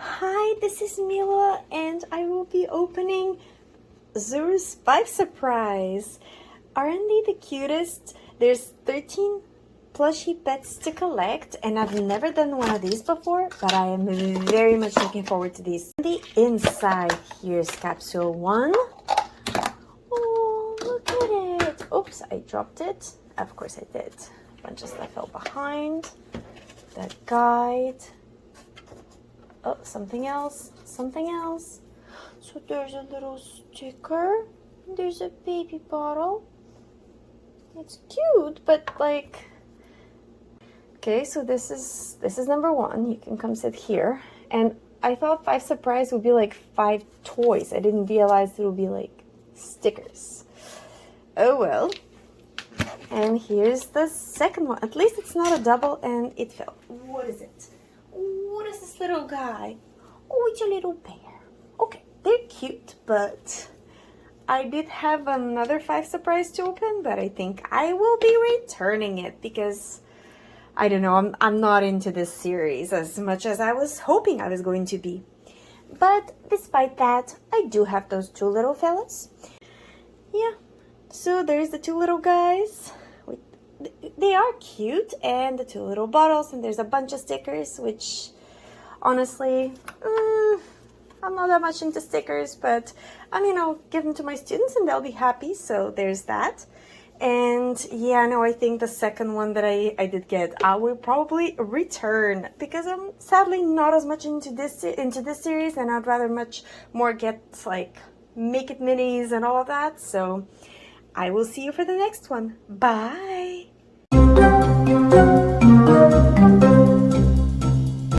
Hi, this is Mila, and I will be opening ZURU's 5 surprise. Aren't they the cutest? There's 13 plushy pets to collect, and I've never done one of these before, but I am very much looking forward to these. On the inside, here's capsule 1. Oh, look at it. Oops, I dropped it. Of course I did. A bunch of stuff fell behind. That guide. Oh, something else. So there's a little sticker. There's a baby bottle. It's cute, but like... Okay, so this is number 1. You can come sit here. And I thought 5 surprise would be like 5 toys. I didn't realize it would be like stickers. Oh well. And here's the second one. At least it's not a double and it fell. What is it? What is this little guy? Oh, it's a little bear. Okay, they're cute, but I did have another 5 surprise to open, but I think I will be returning it because I don't know, I'm not into this series as much as I was hoping I was going to be. But despite that, I do have those 2 little fellas. Yeah, so there's the 2 little guys. They are cute, and the 2 little bottles, and there's a bunch of stickers, which honestly, I'm not that much into stickers, but I mean, I'll give them to my students and they'll be happy, so there's that. And yeah, no, I think the second one that I did get, I will probably return because I'm sadly not as much into this series, and I'd rather much more get like Make It Minis and all of that. So I will see you for the next one. Bye!